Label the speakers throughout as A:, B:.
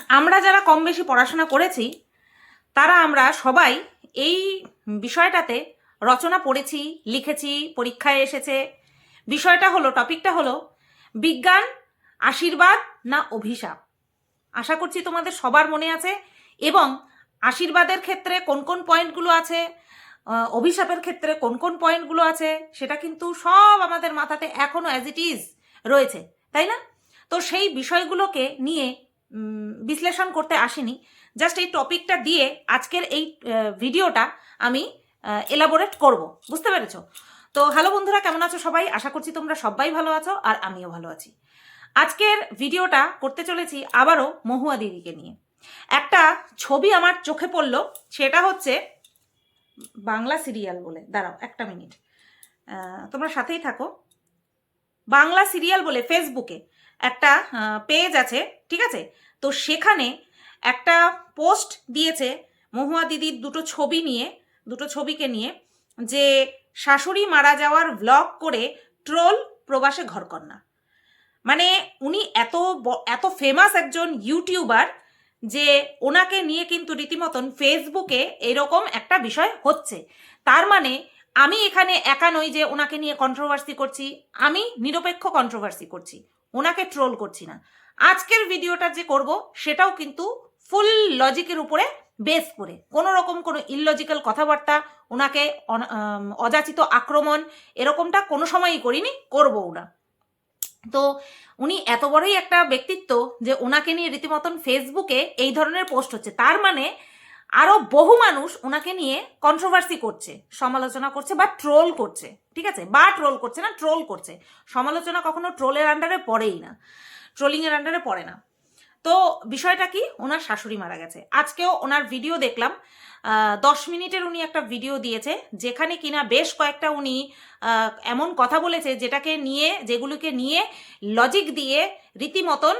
A: আমরা যারা কম বেশি পড়াশোনা করেছি তারা আমরা সবাই এই বিষয়টাতে রচনা পড়েছি, লিখেছি, পরীক্ষায় এসেছে। বিষয়টা হলো, টপিকটা হলো বিজ্ঞান আশীর্বাদ না অভিশাপ। আশা করছি তোমাদের সবার মনে আছে। এবং আশীর্বাদের ক্ষেত্রে কোন কোন পয়েন্টগুলো আছে, অভিশাপের ক্ষেত্রে কোন কোন পয়েন্টগুলো আছে, সেটা কিন্তু সব আমাদের মাথাতে এখনো অ্যাজ ইট ইজ রয়েছে, তাই না? তো সেই বিষয়গুলোকে নিয়ে বিশ্লেষণ করতে আসিনি, জাস্ট এই টপিকটা দিয়ে আজকের এই ভিডিওটা আমি এলাবোরেট করব। বুঝতে পেরেছো? তো হ্যালো বন্ধুরা, কেমন আছো সবাই? আশা করছি তোমরা সবাই ভালো আছো আর আমিও ভালো আছি। আজকের ভিডিওটা করতে চলেছি আবারও মহুয়া দিদিকে নিয়ে। একটা ছবি আমার চোখে পড়লো, সেটা হচ্ছে বাংলা সিরিয়াল বলে, দাঁড়াও একটা মিনিট, তোমরা সাথেই থাকো। বাংলা সিরিয়াল বলে ফেসবুকে একটা পেজ আছে, ঠিক আছে? তো সেখানে একটা পোস্ট দিয়েছে মহুয়া দিদির দুটো ছবিকে নিয়ে, যে শাশুড়ি মারা যাওয়ার ভ্লগ করে ট্রোল প্রবাসে ঘরকন্যা। মানে উনি এত ফেমাস একজন ইউটিউবার যে ওনাকে নিয়ে কিন্তু রীতিমতন ফেসবুকে এরকম একটা বিষয় হচ্ছে। তার মানে আমি এখানে একা নই যে ওনাকে নিয়ে কন্ট্রোভার্সি করছি, আমি নিরপেক্ষ কন্ট্রোভার্সি করছি, ওনাকে ট্রোল করছি না। আজকের ভিডিওটা যে করব সেটাও কিন্তু ফুল লজিকের উপরে বেস করে, কোনো রকম কোনো ইললজিক্যাল কথাবার্তা, ওনাকে অযাচিত আক্রমণ এরকমটা কোনো সময়ই করিনি, করবও না। তো উনি এত বড়ই একটা ব্যক্তিত্ব যে ওনাকে নিয়ে রীতিমতন ফেসবুকে এই ধরনের পোস্ট হচ্ছে। তার মানে আরো বহু মানুষ ওনাকে নিয়ে কন্ট্রোভার্সি করছে, সমালোচনা করছে বা ট্রোল করছে, ঠিক আছে? বা ট্রোল করছে না, ট্রোল করছে। সমালোচনা কখনো ট্রোলের আন্ডারে পড়েই না, ট্রোলিংয়ের আন্ডারে পড়ে না। তো বিষয়টা কি, ওনার শাশুড়ি মারা গেছে। আজকেও ওনার ভিডিও দেখলাম, 10 মিনিটের উনি একটা ভিডিও দিয়েছে, যেখানে কিনা বেশ কয়েকটা উনি এমন কথা বলেছে যেগুলোকে নিয়ে লজিক দিয়ে রীতিমতন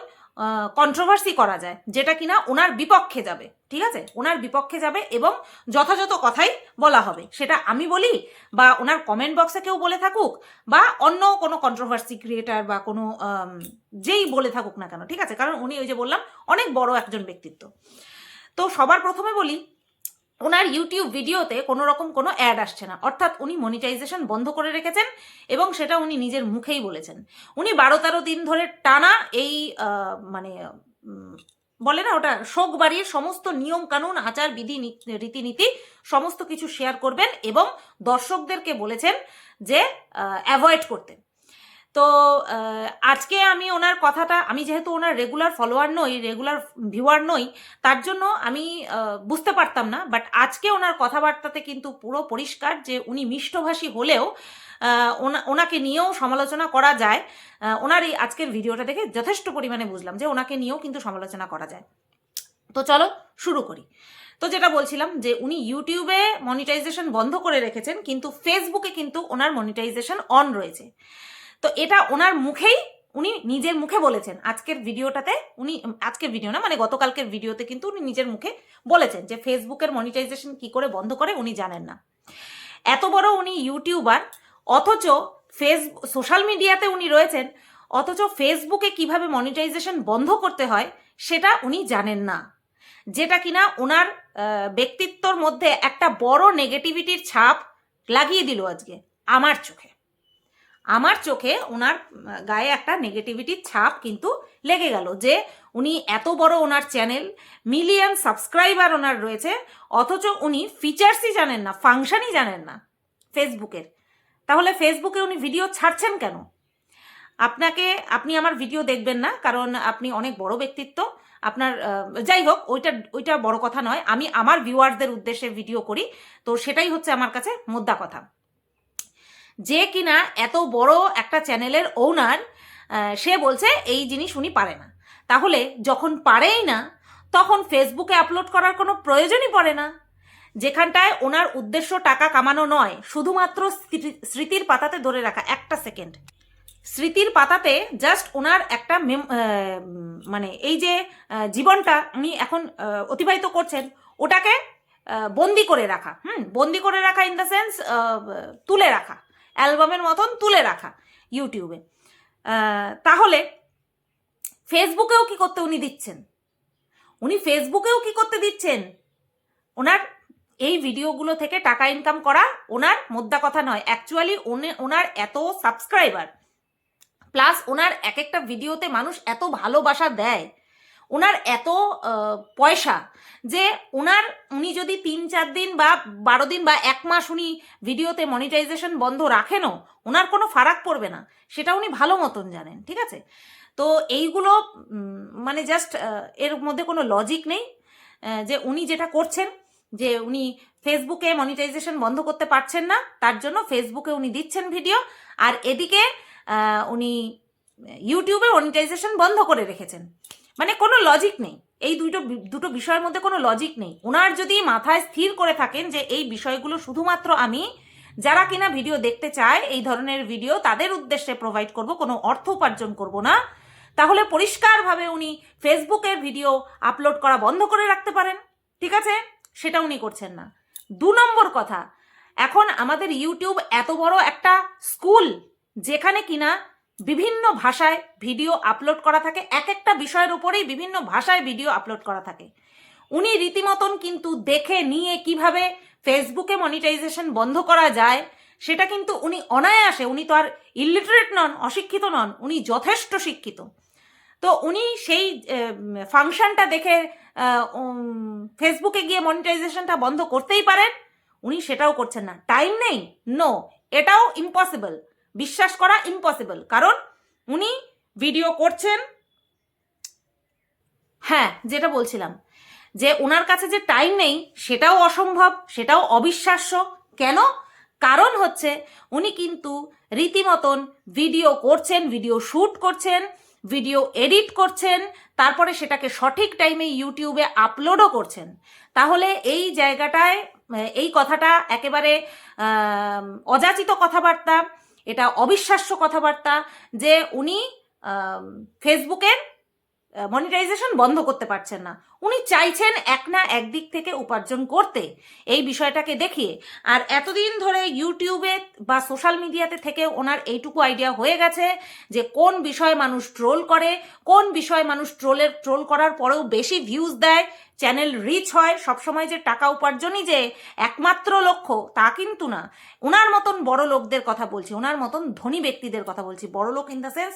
A: কন্ট্রোভার্সি করা যায়, যেটা কিনা ওনার বিপক্ষে যাবে, ঠিক আছে? ওনার বিপক্ষে যাবে এবং যথাযথ কথাই বলা হবে, সেটা আমি বলি বা ওনার কমেন্ট বক্সে কেউ বলে থাকুক বা অন্য কোনো কন্ট্রোভার্সি ক্রিয়েটার বা কোনো যেই বলে থাকুক না কেন, ঠিক আছে? কারণ উনি ওই যে বললাম অনেক বড় একজন ব্যক্তিত্ব। তো সবার প্রথমে বলি, ওনার ইউটিউব ভিডিওতে কোনো রকম কোনো অ্যাড আসছে না, অর্থাৎ উনি মনিটাইজেশন বন্ধ করে রেখেছেন এবং সেটা উনি নিজের মুখেই বলেছেন। উনি 12-13 দিন ধরে টানা এই মানে বলে না ওটা, শোক বাড়ির সমস্ত নিয়ম কানুন, আচার বিধি, রীতিনীতি সমস্ত কিছু শেয়ার করবেন এবং দর্শকদেরকে বলেছেন যে অ্যাভয়েড করতে। তো আজকে আমি ওনার কথাটা, আমি যেহেতু ওনার রেগুলার ফলোয়ার নই, রেগুলার ভিউয়ার নই, তার জন্য আমি বুঝতে পারতাম না। বাট আজকে ওনার কথাবার্তাতে কিন্তু পুরো পরিষ্কার যে উনি মিষ্টভাষী হলেও ওনাকে নিয়েও সমালোচনা করা যায়। ওনার এই আজকের ভিডিওটা দেখে যথেষ্ট পরিমাণে বুঝলাম যে ওনাকে নিয়েও কিন্তু সমালোচনা করা যায়। তো চলো শুরু করি। তো যেটা বলছিলাম যে উনি ইউটিউবে মনিটাইজেশন বন্ধ করে রেখেছেন, কিন্তু ফেসবুকে কিন্তু ওনার মনিটাইজেশন অন রয়েছে। তো এটা ওনার মুখেই, উনি নিজের মুখে বলেছেন আজকের ভিডিওটাতে। উনি আজকের ভিডিও না, মানে গতকালকের ভিডিওতে কিন্তু উনি নিজের মুখে বলেছেন যে ফেসবুকের মনিটাইজেশন কি করে বন্ধ করে উনি জানেন না। এত বড় উনি ইউটিউবার, অথচ সোশ্যাল মিডিয়াতে উনি রয়েছেন, অথচ ফেসবুকে কিভাবে মনিটাইজেশন বন্ধ করতে হয় সেটা উনি জানেন না, যেটা কিনা ওনার ব্যক্তিত্বর মধ্যে একটা বড় নেগেটিভিটির ছাপ লাগিয়ে দিল আজকে আমার চোখে ওনার গায়ে একটা নেগেটিভিটির ছাপ কিন্তু লেগে গেল, যে উনি এত বড়, ওনার চ্যানেল, মিলিয়ন সাবস্ক্রাইবার ওনার রয়েছে, অথচ উনি ফিচার্সই জানেন না, ফাংশনই জানেন না ফেসবুকের। তাহলে ফেসবুকে উনি ভিডিও ছাড়ছেন কেন? আপনি আমার ভিডিও দেখবেন না, কারণ আপনি অনেক বড় ব্যক্তিত্ব আপনার, যাই হোক, ওইটা বড় কথা নয়। আমি আমার ভিউয়ারদের উদ্দেশ্যে ভিডিও করি, তো সেটাই হচ্ছে আমার কাছে মোদ্দা কথা। যে কিনা এত বড় একটা চ্যানেলের ওনার, সে বলছে এই জিনিস উনি পারে না। তাহলে যখন পারেই না, তখন ফেসবুকে আপলোড করার কোনো প্রয়োজনই পড়ে না, যেখানটায় ওনার উদ্দেশ্য টাকা কামানো নয়, শুধুমাত্র স্মৃতির পাতাতে ধরে রাখা। একটা সেকেন্ড, স্মৃতির পাতাতে জাস্ট ওনার একটা মানে এই যে জীবনটা উনি এখন অতিবাহিত করছেন, ওটাকে বন্দি করে রাখা, বন্দি করে রাখা ইন দ্য সেন্স তুলে রাখা, অ্যালবামের মতন তুলে রাখা ইউটিউবে। তাহলে ফেসবুকেও কি করতে উনি দিচ্ছেন? উনি ফেসবুকেও কি করতে দিচ্ছেন, ওনার এই ভিডিওগুলো থেকে টাকা ইনকাম করা ওনার মোদ্দা কথা নয়। অ্যাকচুয়ালি ওনার এত সাবস্ক্রাইবার প্লাস ওনার এক একটা ভিডিওতে মানুষ এত ভালোবাসা দেয়, ওনার এত পয়সা যে উনি যদি 3-4 দিন বা 12 দিন বা 1 মাস উনি ভিডিওতে মনিটাইজেশন বন্ধ রাখেনও ওনার কোনো ফারাক পড়বে না, সেটা উনি ভালো মতন জানেন। ঠিক আছে, তো এইগুলো মানে জাস্ট এর মধ্যে কোনো লজিক নেই। যে উনি যেটা করছেন, যে উনি ফেসবুকে মনিটাইজেশন বন্ধ করতে পারছেন না, তার জন্য ফেসবুকে উনি দিচ্ছেন ভিডিও, আর এদিকে উনি ইউটিউবে মনিটাইজেশন বন্ধ করে রেখেছেন। মানে কোনো লজিক নেই, এই দুটো বিষয়ের মধ্যে কোনো লজিক নেই। ওনার যদি মাথায় স্থির করে থাকেন যে এই বিষয়গুলো শুধুমাত্র আমি যারা কিনা ভিডিও দেখতে চায় এই ধরনের ভিডিও তাদের উদ্দেশ্যে প্রোভাইড করব, কোনো অর্থ উপার্জন করব না, তাহলে পরিষ্কারভাবে উনি ফেসবুকের ভিডিও আপলোড করা বন্ধ করে রাখতে পারেন। ঠিক আছে, সেটা উনি করছেন না। 2 নম্বর কথা, এখন আমাদের ইউটিউব এত বড় একটা স্কুল যেখানে কিনা বিভিন্ন ভাষায় ভিডিও আপলোড করা থাকে, এক একটা বিষয়ের উপরেই বিভিন্ন ভাষায় ভিডিও আপলোড করা থাকে। উনি রীতিমতন কিন্তু দেখে নিয়ে কিভাবে ফেসবুকে মনিটাইজেশন বন্ধ করা যায় সেটা কিন্তু উনি অনায়াসে, উনি তো আর ইলিটারেট নন, অশিক্ষিত নন, উনি যথেষ্ট শিক্ষিত। তো উনি সেই ফাংশনটা দেখে ফেসবুকে গিয়ে মনিটাইজেশনটা বন্ধ করতেই পারেন, উনি সেটাও করছেন না। টাইম নেই, নো, এটাও ইম্পসিবল, বিশ্বাস করা ইম্পসিবল, কারণ উনি ভিডিও করছেন। হ্যাঁ, যেটা বলছিলাম যে ওনার কাছে যে টাইম নেই সেটাও অসম্ভব, সেটাও অবিশ্বাস্য। কেন? কারণ হচ্ছে উনি কিন্তু রীতিমতন ভিডিও করছেন, ভিডিও শ্যুট করছেন, ভিডিও এডিট করছেন, তারপরে সেটাকে সঠিক টাইমে ইউটিউবে আপলোডও করছেন। তাহলে এই জায়গাটায় এই কথাটা একেবারে অযাচিত কথাবার্তা, এটা অবিশ্বাস্য কথাবার্তা যে উনি ফেসবুকের মনিটাইজেশন বন্ধ করতে পারছেন না। উনি চাইছেন এক না একদিক থেকে উপার্জন করতে এই বিষয়টাকে দেখিয়ে। আর এতদিন ধরে ইউটিউবে বা সোশ্যাল মিডিয়াতে থেকে ওনার এইটুকু আইডিয়া হয়ে গেছে যে কোন বিষয়ে মানুষ ট্রোল করে, কোন বিষয়ে মানুষ ট্রোল করার পরেও বেশি ভিউজ দেয়, চ্যানেল রিচ হয়, সবসময় যে টাকা উপার্জনই যে একমাত্র লক্ষ্য তা কিন্তু না। ওনার মতন বড় লোকদের কথা বলছি, ওনার মতন ধনী ব্যক্তিদের কথা বলছি, বড় লোক ইন দ্য সেন্স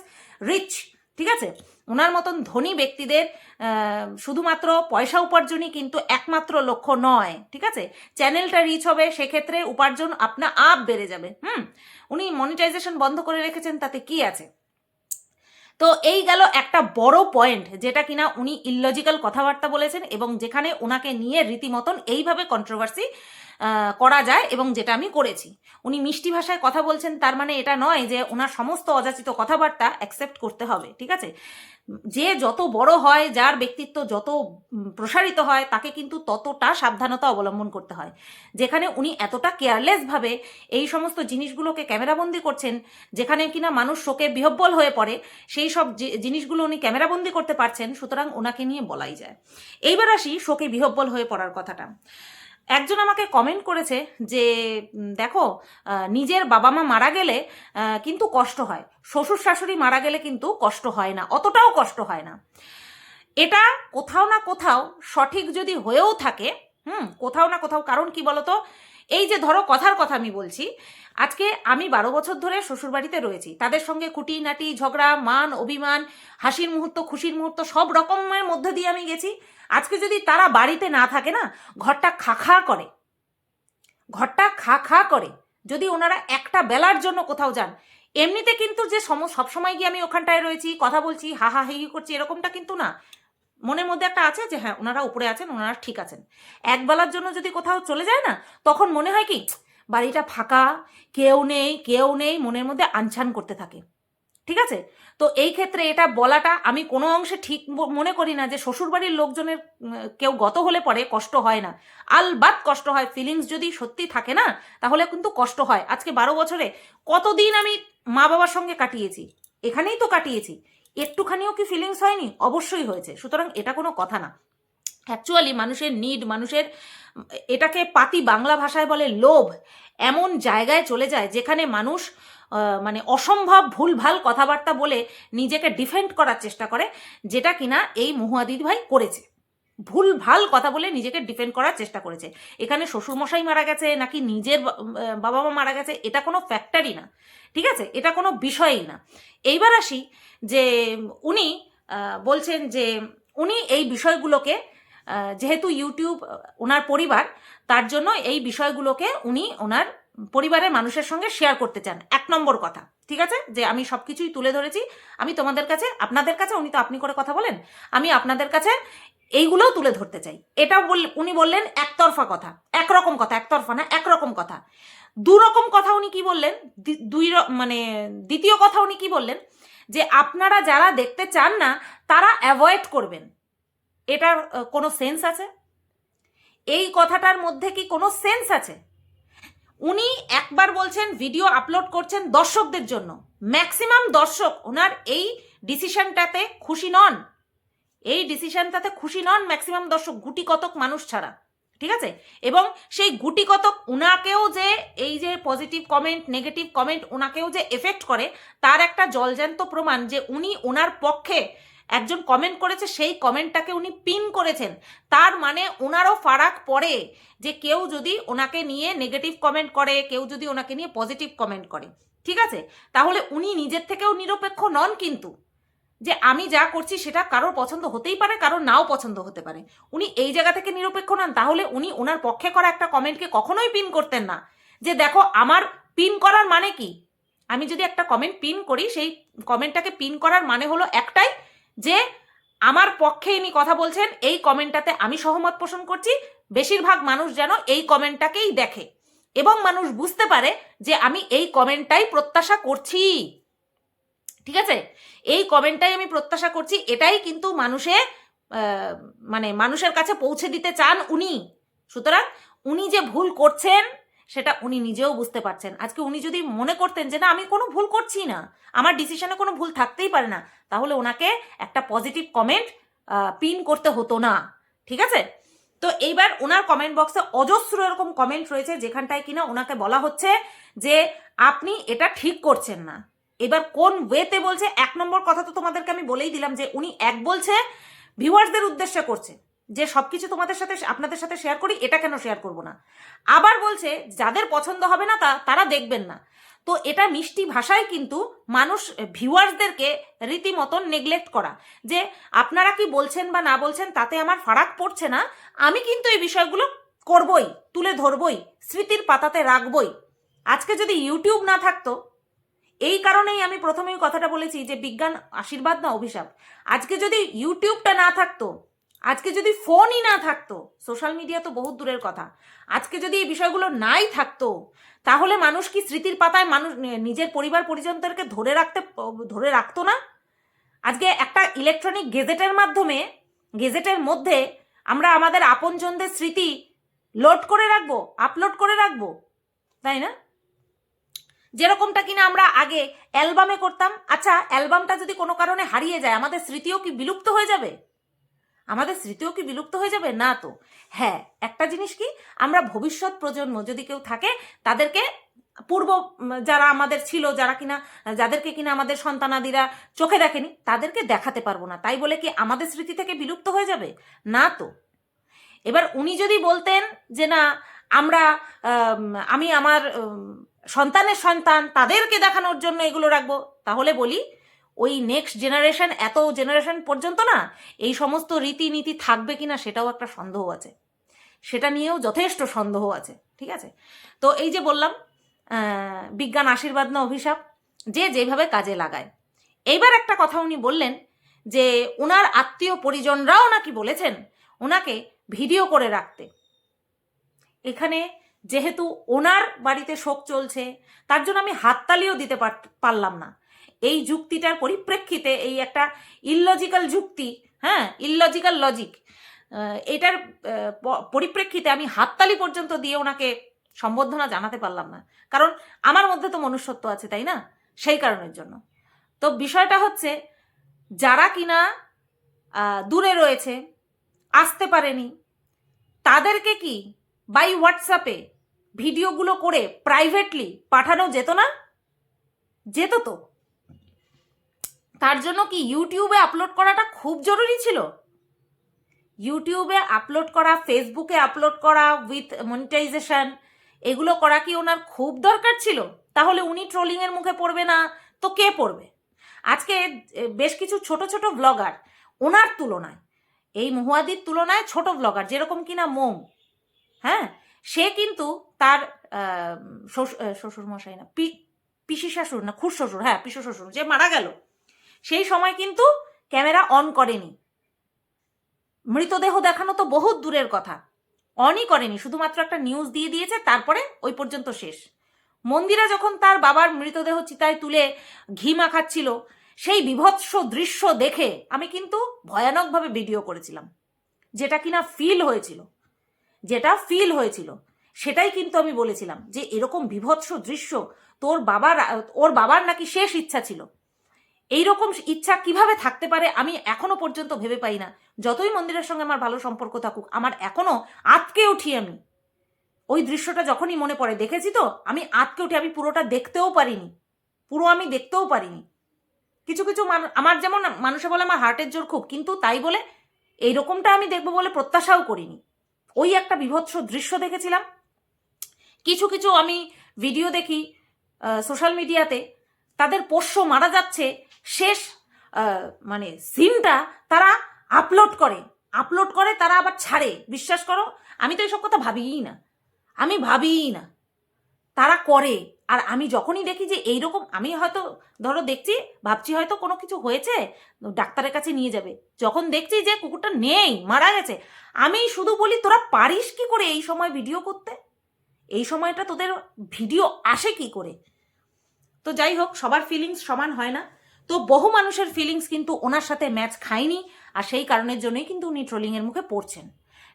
A: রিচ। ঠিক আছে, ওনার মতন ধনী ব্যক্তিদের শুধুমাত্র পয়সা উপার্জনই কিন্তু একমাত্র লক্ষ্য নয়। ঠিক আছে, চ্যানেলটা রিচ হবে, সেক্ষেত্রে উপার্জন আপনা আপ বেড়ে যাবে। উনি মনিটাইজেশন বন্ধ করে রেখেছেন, তাতে কি আছে? তো এই গেল একটা বড় পয়েন্ট, যেটা কিনা উনি ইললজিক্যাল কথাবার্তা বলেছেন এবং যেখানে ওনাকে নিয়ে রীতিমতন এইভাবে কন্ট্রোভার্সি করা যায়, এবং যেটা আমি করেছি। উনি মিষ্টি ভাষায় কথা বলছেন, তার মানে এটা নয় যে ওনার সমস্ত অযাচিত কথাবার্তা অ্যাকসেপ্ট করতে হবে। ঠিক আছে, যে যত বড় হয়, যার ব্যক্তিত্ব যত প্রসারিত হয়, তাকে কিন্তু ততটা সাবধানতা অবলম্বন করতে হয়। যেখানে উনি এতটা কেয়ারলেসভাবে এই সমস্ত জিনিসগুলোকে ক্যামেরাবন্দি করছেন, যেখানে কিনা মানুষ শোকে বিহ্বল হয়ে পড়ে, সেই সব জিনিসগুলো উনি ক্যামেরাবন্দি করতে পারছেন, সুতরাং ওনাকে নিয়ে বলাই যায়। এইবার আসি শোকে বিহ্বল হয়ে পড়ার কথাটা। একজন আমাকে কমেন্ট করেছে যে দেখো, নিজের বাবা মা মারা গেলে কিন্তু কষ্ট হয়, শ্বশুর শাশুড়ি মারা গেলে কিন্তু কষ্ট হয় না, অতটাও কষ্ট হয় না। এটা কোথাও না কোথাও সঠিক যদি হয়েও থাকে, কোথাও না কোথাও, কারণ কি বলতো, এই যে ধরো কথার কথা আমি বলছি, আজকে আমি 12 বছর ধরে শ্বশুরবাড়িতে রয়েছি, তাদের সঙ্গে খুঁটিনাটি ঝগড়া, মান অভিমান, হাসির মুহূর্ত, খুশির মুহূর্ত, সব রকমের মধ্যে দিয়ে আমি গেছি। আজকে যদি তারা বাড়িতে না থাকে না, ঘরটা খা খা করে, ঘরটা খা খা করে। যদি ওনারা একটা বেলার জন্য কোথাও যান, এমনিতে কিন্তু যে সবসময় গিয়ে আমি ওখানটায় রয়েছি, কথা বলছি, হা হা হি হি করছি, এরকমটা কিন্তু না। মনের মধ্যে একটা আছে যে হ্যাঁ ওনারা উপরে আছেন, ওনারা ঠিক আছেন। একবেলার জন্য যদি কোথাও চলে যায় না, তখন মনে হয় কি বাড়িটা ফাঁকা, কেউ নেই কেউ নেই, মনের মধ্যে আনছান করতে থাকে। ঠিক আছে, তো এই ক্ষেত্রে এটা বলাটা আমি কোনো অংশে ঠিক মনে করি না যে শ্বশুরবাড়ির লোকজনের কেউ গত হলে পরে কষ্ট হয় না। আলবাত কষ্ট হয়, ফিলিংস যদি সত্যি থাকে না, তাহলে কিন্তু কষ্ট হয়। আজকে 12 বছরে কতদিন আমি মা বাবার সঙ্গে কাটিয়েছি, এখানেই তো কাটিয়েছি, একটুখানিও কি ফিলিংস হয়নি? অবশ্যই হয়েছে। সুতরাং এটা কোনো কথা না। অ্যাকচুয়ালি মানুষের নিড, মানুষের, এটাকে পাতি বাংলা ভাষায় বলে লোভ, এমন জায়গায় চলে যায় যেখানে মানুষ মানে অসম্ভব ভুলভাল কথাবার্তা বলে নিজেকে ডিফেন্ড করার চেষ্টা করে, যেটা কিনা এই মহুয়া দিদিভাই করেছে। ভুলভাল কথা বলে নিজেকে ডিফেন্ড করার চেষ্টা করেছে। এখানে শ্বশুরমশাই মারা গেছে নাকি নিজের বাবা মা মারা গেছে এটা কোনো ফ্যাক্টরই না, ঠিক আছে, এটা কোনো বিষয়ই না। এইবার আসি যে উনি বলছেন যে উনি এই বিষয়গুলোকে যেহেতু ইউটিউব ওনার পরিবার, তার জন্য এই বিষয়গুলোকে উনি ওনার পরিবারের মানুষের সঙ্গে শেয়ার করতে চান। 1 নম্বর কথা, ঠিক আছে, যে আমি সব কিছুই তুলে ধরেছি, আমি তোমাদের কাছে, আপনাদের কাছে, উনি তো আপনি করে কথা বলেন, আমি আপনাদের কাছে এইগুলোও তুলে ধরতে চাই। এটা উনি বললেন একতরফা কথা, একরকম কথা, একতরফা না, একরকম কথা। দুরকম কথা উনি কি বললেন, মানে দ্বিতীয় কথা উনি কি বললেন, যে আপনারা যারা দেখতে চান না তারা অ্যাভয়েড করবেন। এটার কোনো সেন্স আছে? এই কথাটার মধ্যে কি কোনো সেন্স আছে? উনি একবার বলছেন ভিডিও আপলোড করছেন দর্শকদের জন্য, ম্যাক্সিমাম দর্শক ওনার এই ডিসিশনটাতে খুশি নন, এই ডিসিশনটাতে খুশি নন ম্যাক্সিমাম দর্শক, গুটি কতক মানুষ ছাড়া, ঠিক আছে। এবং সেই গুটি কতক উনাকেও যে এই যে পজিটিভ কমেন্ট নেগেটিভ কমেন্ট ওনাকেও যে এফেক্ট করে, তার একটা জলজ্যান্ত প্রমাণ যে উনি ওনার পক্ষে একজন কমেন্ট করেছে, সেই কমেন্টটাকে উনি পিন করেছেন। তার মানে ওনারও ফারাক পড়ে যে কেউ যদি ওনাকে নিয়ে নেগেটিভ কমেন্ট করে, কেউ যদি ওনাকে নিয়ে পজিটিভ কমেন্ট করে, ঠিক আছে। তাহলে উনি নিজের থেকেও নিরপেক্ষ নন, কিন্তু যে আমি যা করছি সেটা কারোর পছন্দ হতেই পারে, কারোর নাও পছন্দ হতে পারে, উনি এই জায়গা থেকে নিরপেক্ষ নন। তাহলে উনি ওনার পক্ষে করা একটা কমেন্টকে কখনোই পিন করতেন না, যে দেখো আমার পিন করার মানে কি, আমি যদি একটা কমেন্ট পিন করি, সেই কমেন্টটাকে পিন করার মানে হলো একটাই, যে আমার পক্ষে ইনি কথা বলছেন, এই কমেন্টটাতে আমি সহমত পোষণ করছি, বেশিরভাগ মানুষ যেন এই কমেন্টটাকেই দেখে এবং মানুষ বুঝতে পারে যে আমি এই কমেন্টটাই প্রত্যাশা করছি, ঠিক আছে, এই কমেন্টটাই আমি প্রত্যাশা করছি, এটাই কিন্তু মানে মানুষের কাছে পৌঁছে দিতে চান উনি। সুতরাং উনি যে ভুল করছেন সেটা উনি নিজেও বুঝতে পারছেন। আজকে উনি যদি মনে করতেন যে না আমি কোনো ভুল করছি না, আমার ডিসিশনে কোনো ভুল থাকতেই পারে না, তাহলে ওনাকে একটা পজিটিভ কমেন্ট পিন করতে হতো না, ঠিক আছে। তো এইবার ওনার কমেন্ট বক্সে অজস্র এরকম কমেন্ট রয়েছে যেখানটায় কিনা ওনাকে বলা হচ্ছে যে আপনি এটা ঠিক করছেন না। এবার কোন ওয়েতে বলছে, 1 নম্বর কথা তো তোমাদেরকে আমি বলেই দিলাম, যে উনি বলছে ভিউয়ার্সদের উদ্দেশ্যে করছে, যে সবকিছু তোমাদের সাথে আপনাদের সাথে শেয়ার করি, এটা কেন শেয়ার করব না। আবার বলছে যাদের পছন্দ হবে না তারা দেখবেন না। তো এটা মিষ্টি ভাষায় কিন্তু মানুষ ভিউয়ার্সদেরকে রীতিমতন নেগলেক্ট করা, যে আপনারা কি বলছেন বা না বলছেন তাতে আমার ফারাক পড়ছে না, আমি কিন্তু এই বিষয়গুলো করবই, তুলে ধরবই, স্মৃতির পাতাতে রাখবই। আজকে যদি ইউটিউব না থাকতো, এই কারণেই আমি প্রথমেই কথাটা বলেছি যে বিজ্ঞান আশীর্বাদ না অভিশাপ। আজকে যদি ইউটিউবটা না থাকতো, আজকে যদি ফোনই না থাকতো, সোশ্যাল মিডিয়া তো বহুত দূরের কথা, আজকে যদি এই বিষয়গুলো নাই থাকতো, তাহলে মানুষ কি স্মৃতির পাতায় মানুষ নিজের পরিবার পরিজনদেরকে ধরে রাখতো না? আজকে একটা ইলেকট্রনিক গেজেটের মাধ্যমে, গেজেটের মধ্যে আমরা আমাদের আপনজনদের স্মৃতি লোড করে রাখবো, আপলোড করে রাখবো, তাই না? যেরকমটা কিনা আমরা আগে অ্যালবামে করতাম। আচ্ছা, অ্যালবামটা যদি কোনো কারণে হারিয়ে যায়, আমাদের স্মৃতিও কি বিলুপ্ত হয়ে যাবে? আমাদের স্মৃতিও কি বিলুপ্ত হয়ে যাবে? না তো। হ্যাঁ, একটা জিনিস কি, আমরা ভবিষ্যৎ প্রজন্ম যদি কেউ থাকে, তাদেরকে পূর্ব যারা আমাদের ছিল, যাদেরকে কিনা আমাদের সন্তানাদিরা চোখে দেখেনি, তাদেরকে দেখাতে পারবো না, তাই বলে কি আমাদের স্মৃতি থেকে বিলুপ্ত হয়ে যাবে? না তো। এবার উনি যদি বলতেন যে না আমি আমার সন্তানের সন্তান তাদেরকে দেখানোর জন্য এগুলো রাখবো, তাহলে বলি ওই নেক্সট জেনারেশন, এত জেনারেশন পর্যন্ত না এই সমস্ত রীতিনীতি থাকবে কিনা সেটাও একটা সন্দেহ আছে, সেটা নিয়েও যথেষ্ট সন্দেহ আছে, ঠিক আছে। তো এই যে বললাম বিজ্ঞান আশীর্বাদ না অভিশাপ, যে যেভাবে কাজে লাগায়। এইবার একটা কথা উনি বললেন যে ওনার আত্মীয় পরিজনরাও নাকি বলেছেন ওনাকে ভিডিও করে রাখতে। এখানে যেহেতু ওনার বাড়িতে শোক চলছে, তার জন্য আমি হাততালিও দিতে পারলাম না। এই যুক্তিটার পরিপ্রেক্ষিতে, এই একটা ইললজিক্যাল যুক্তি, হ্যাঁ, ইললজিক্যাল লজিক, এটার পরিপ্রেক্ষিতে আমি হাততালি পর্যন্ত দিয়ে ওনাকে সম্বোধনা জানাতে পারলাম না, কারণ আমার মধ্যে তো মনুষ্যত্ব আছে, তাই না? সেই কারণের জন্য। তো বিষয়টা হচ্ছে যারা কিনা দূরে রয়েছে, আসতে পারেনি, তাদেরকে কি বাই হোয়াটসঅ্যাপে ভিডিওগুলো করে প্রাইভেটলি পাঠানো যেত না? যেত তো। তার জন্য কি ইউটিউবে আপলোড করাটা খুব জরুরি ছিল? ইউটিউবে আপলোড করা, ফেসবুকে আপলোড করা উইথ মনিটাইজেশন, এগুলো করা কি ওনার খুব দরকার ছিল? তাহলে উনি ট্রোলিংয়ের মুখে পড়বে না তো কে পড়বে? আজকে বেশ কিছু ছোট ছোট ব্লগার ওনার তুলনায়, এই মহুয়াদির তুলনায় ছোট ব্লগার যেরকম কিনা মোম, হ্যাঁ, সে কিন্তু তার শ্বশুরমশাই না, পিসি শাশুড় না খুড় শ্বশুর, হ্যাঁ পিসি শ্বশুর যে মারা গেল, সেই সময় কিন্তু ক্যামেরা অন করেনি। মৃতদেহ দেখানো তো বহুত দূরের কথা, অনই করেনি, শুধুমাত্র একটা নিউজ দিয়ে দিয়েছে, তারপরে ওই পর্যন্ত শেষ। মন্দিরা যখন তার বাবার মৃতদেহ চিতায় তুলে ঘি মাখাচ্ছিল, সেই বিভৎস দৃশ্য দেখে আমি কিন্তু ভয়ানকভাবে ভিডিও করেছিলাম। যেটা ফিল হয়েছিল সেটাই কিন্তু আমি বলেছিলাম যে এরকম বিভৎস দৃশ্য ওর বাবার নাকি শেষ ইচ্ছা ছিল। এইরকম ইচ্ছা কিভাবে থাকতে পারে আমি এখনো পর্যন্ত ভেবে পাই না। যতই মন্দিরের সঙ্গে আমার ভালো সম্পর্ক থাকুক, আমার এখনো আটকে উঠি। আমি ওই দৃশ্যটা যখনই মনে পড়ে, দেখেছি তো আমি আটকে উঠি, আমি পুরোটা দেখতেও পারিনি, কিছু কিছু আমার যেমন মানুষে বলে আমার হার্টের জোর খুব, কিন্তু তাই বলে এইরকমটা আমি দেখবো বলে প্রত্যাশাও করিনি। ওই একটা বিভৎস দৃশ্য দেখেছিলাম। কিছু কিছু আমি ভিডিও দেখি সোশ্যাল মিডিয়াতে, তাদের পোষ্য মারা যাচ্ছে, শেষ মানে সিনটা তারা আপলোড করে তারা আবার ছাড়ে। বিশ্বাস করো, আমি তো এইসব কথা ভাবিই না, তারা করে। আর আমি যখনই দেখি যে এইরকম, আমি হয়তো ধরো দেখছি, ভাবছি হয়তো কোনো কিছু হয়েছে, ডাক্তারের কাছে নিয়ে যাবে, যখন দেখছি যে কুকুরটা নেই, মারা গেছে, আমি শুধু বলি তোরা পারিস কি করে এই সময় ভিডিও করতে? এই সময়টা তোদের ভিডিও আসে কি করে? তো যাই হোক, সবার ফিলিংস সমান হয় না, তো বহু মানুষের ফিলিংস কিন্তু ওনার সাথে ম্যাচ খায়নি, আর সেই কারণের জন্যই কিন্তু উনি ট্রোলিংয়ের মুখে পড়ছেন।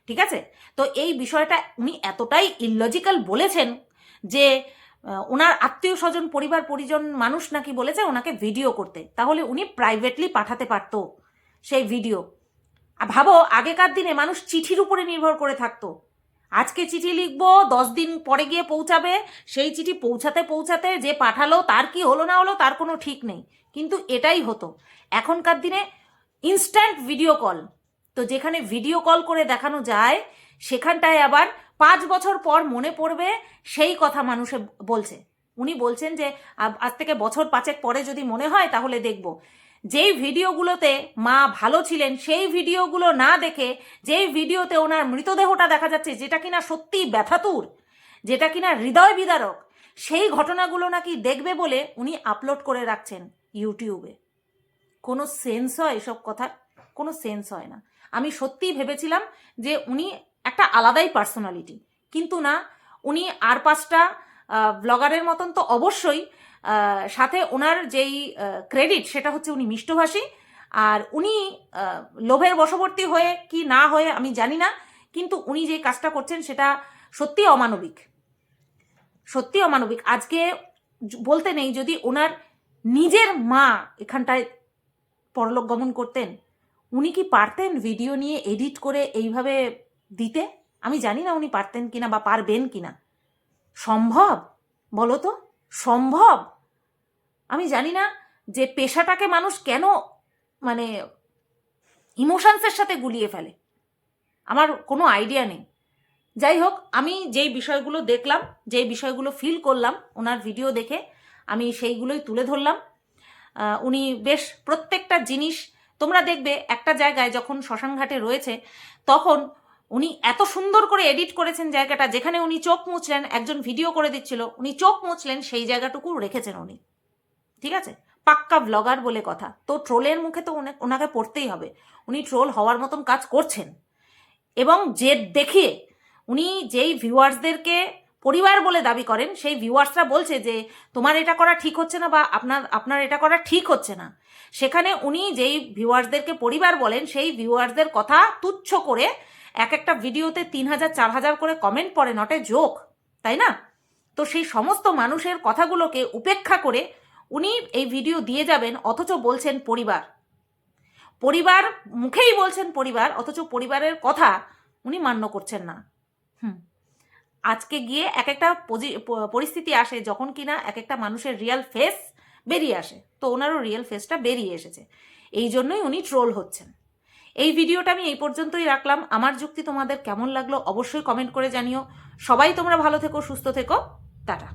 A: ঠিক আছে, তো এই বিষয়টা উনি এতটাই ইললজিক্যাল বলেছেন যে ওনার আত্মীয় স্বজন, পরিবার পরিজন মানুষ নাকি বলেছে ওনাকে ভিডিও করতে, তাহলে উনি প্রাইভেটলি পাঠাতে পারতো সেই ভিডিও। ভাবো, আগেকার দিনে মানুষ চিঠির উপরে নির্ভর করে থাকতো। আজকে চিঠি লিখবো, 10 দিন পরে গিয়ে পৌঁছাবে, সেই চিঠি পৌঁছাতে যে পাঠালো তার কি হলো না হলো তার কোনো ঠিক নেই, কিন্তু এটাই হতো। এখনকার দিনে ইনস্ট্যান্ট ভিডিও কল, তো যেখানে ভিডিও কল করে দেখানো যায় সেখানটায় আবার 5 বছর পর মনে পড়বে সেই কথা মানুষে বলছে। উনি বলছেন যে আজ থেকে বছর 5 পরে যদি মনে হয় তাহলে দেখব। যেই ভিডিওগুলোতে মা ভালো ছিলেন সেই ভিডিওগুলো না দেখে, যেই ভিডিওতে ওনার মৃতদেহটা দেখা যাচ্ছে, যেটা কিনা সত্যি ব্যথাতুর, যেটা কিনা হৃদয় বিদারক, সেই ঘটনাগুলো নাকি দেখবে বলে উনি আপলোড করে রাখছেন ইউটিউবে। কোনো সেন্স হয় এসব কথার? কোনো সেন্স হয় না। আমি সত্যিই ভেবেছিলাম যে উনি একটা আলাদাই পার্সোনালিটি, কিন্তু না, উনি আর 5টা ব্লগারের মতন তো অবশ্যই, সাথে ওনার যেই ক্রেডিট সেটা হচ্ছে উনি মিষ্টভাষী, আর উনি লোভের বশবর্তী হয়ে কি না হয়ে আমি জানি না, কিন্তু উনি যে কাজটা করছেন সেটা সত্যি অমানবিক। আজকে বলতে নেই, যদি ওনার নিজের মা এখানটায় পরলোক গমন করতেন, উনি কি পারতেন ভিডিও নিয়ে এডিট করে এইভাবে দিতে? আমি জানি না উনি পারতেন কিনা বা পারবেন কিনা। সম্ভব? বলো তো, সম্ভব? আমি জানি না যে পেশাটাকে মানুষ কেন মানে ইমোশনসের সাথে গুলিয়ে ফেলে, আমার কোনো আইডিয়া নেই। যাই হোক, আমি যেই বিষয়গুলো দেখলাম, যেই বিষয়গুলো ফিল করলাম ওনার ভিডিও দেখে, আমি সেইগুলোই তুলে ধরলাম। উনি বেশ প্রত্যেকটা জিনিস, তোমরা দেখবে একটা জায়গায় যখন শ্মশানঘাটে রয়েছে তখন উনি এত সুন্দর করে এডিট করেছেন জায়গাটা, যেখানে উনি চোখ মুছলেন, একজন ভিডিও করে দিচ্ছিল, উনি চোখ মুছলেন, সেই জায়গাটুকু রেখেছেন উনি। ঠিক আছে, পাক্কা ব্লগার বলে কথা, তো ট্রোলের মুখে তো ওনাকে পড়তেই হবে। উনি ট্রোল হওয়ার মতন কাজ করছেন, এবং জেদ দেখিয়ে উনি যেই ভিউয়ার্সদেরকে পরিবার বলে দাবি করেন, সেই ভিউয়ার্সরা বলছে যে তোমার এটা করা ঠিক হচ্ছে না বা আপনার এটা করা ঠিক হচ্ছে না, সেখানে উনি যেই ভিউয়ার্সদেরকে পরিবার বলেন সেই ভিউয়ার্সদের কথা তুচ্ছ করে এক একটা ভিডিওতে 3000 4000 করে কমেন্ট পড়ে, নটে জোক, তাই না? তো সেই সমস্ত মানুষের কথাগুলোকে উপেক্ষা করে উনি এই ভিডিও দিয়ে যাবেন, অথচ বলছেন পরিবার, মুখেই বলছেন পরিবার, অথচ পরিবারের কথা উনি মান্য করছেন না। আজকে গিয়ে এক একটা পরিস্থিতি আসে যখন কিনা এক একটা মানুষের রিয়েল ফেস বেরিয়ে আসে, তো ওনারও রিয়েল ফেসটা বেরিয়ে এসেছে, এই জন্যই উনি ট্রোল হচ্ছেন। এই ভিডিওটা আমি এই পর্যন্তই রাখলাম। আমার যুক্তি তোমাদের কেমন লাগলো অবশ্যই কমেন্ট করে জানিও। সবাই তোমরা ভালো থেকো, সুস্থ থেকো, টাটা।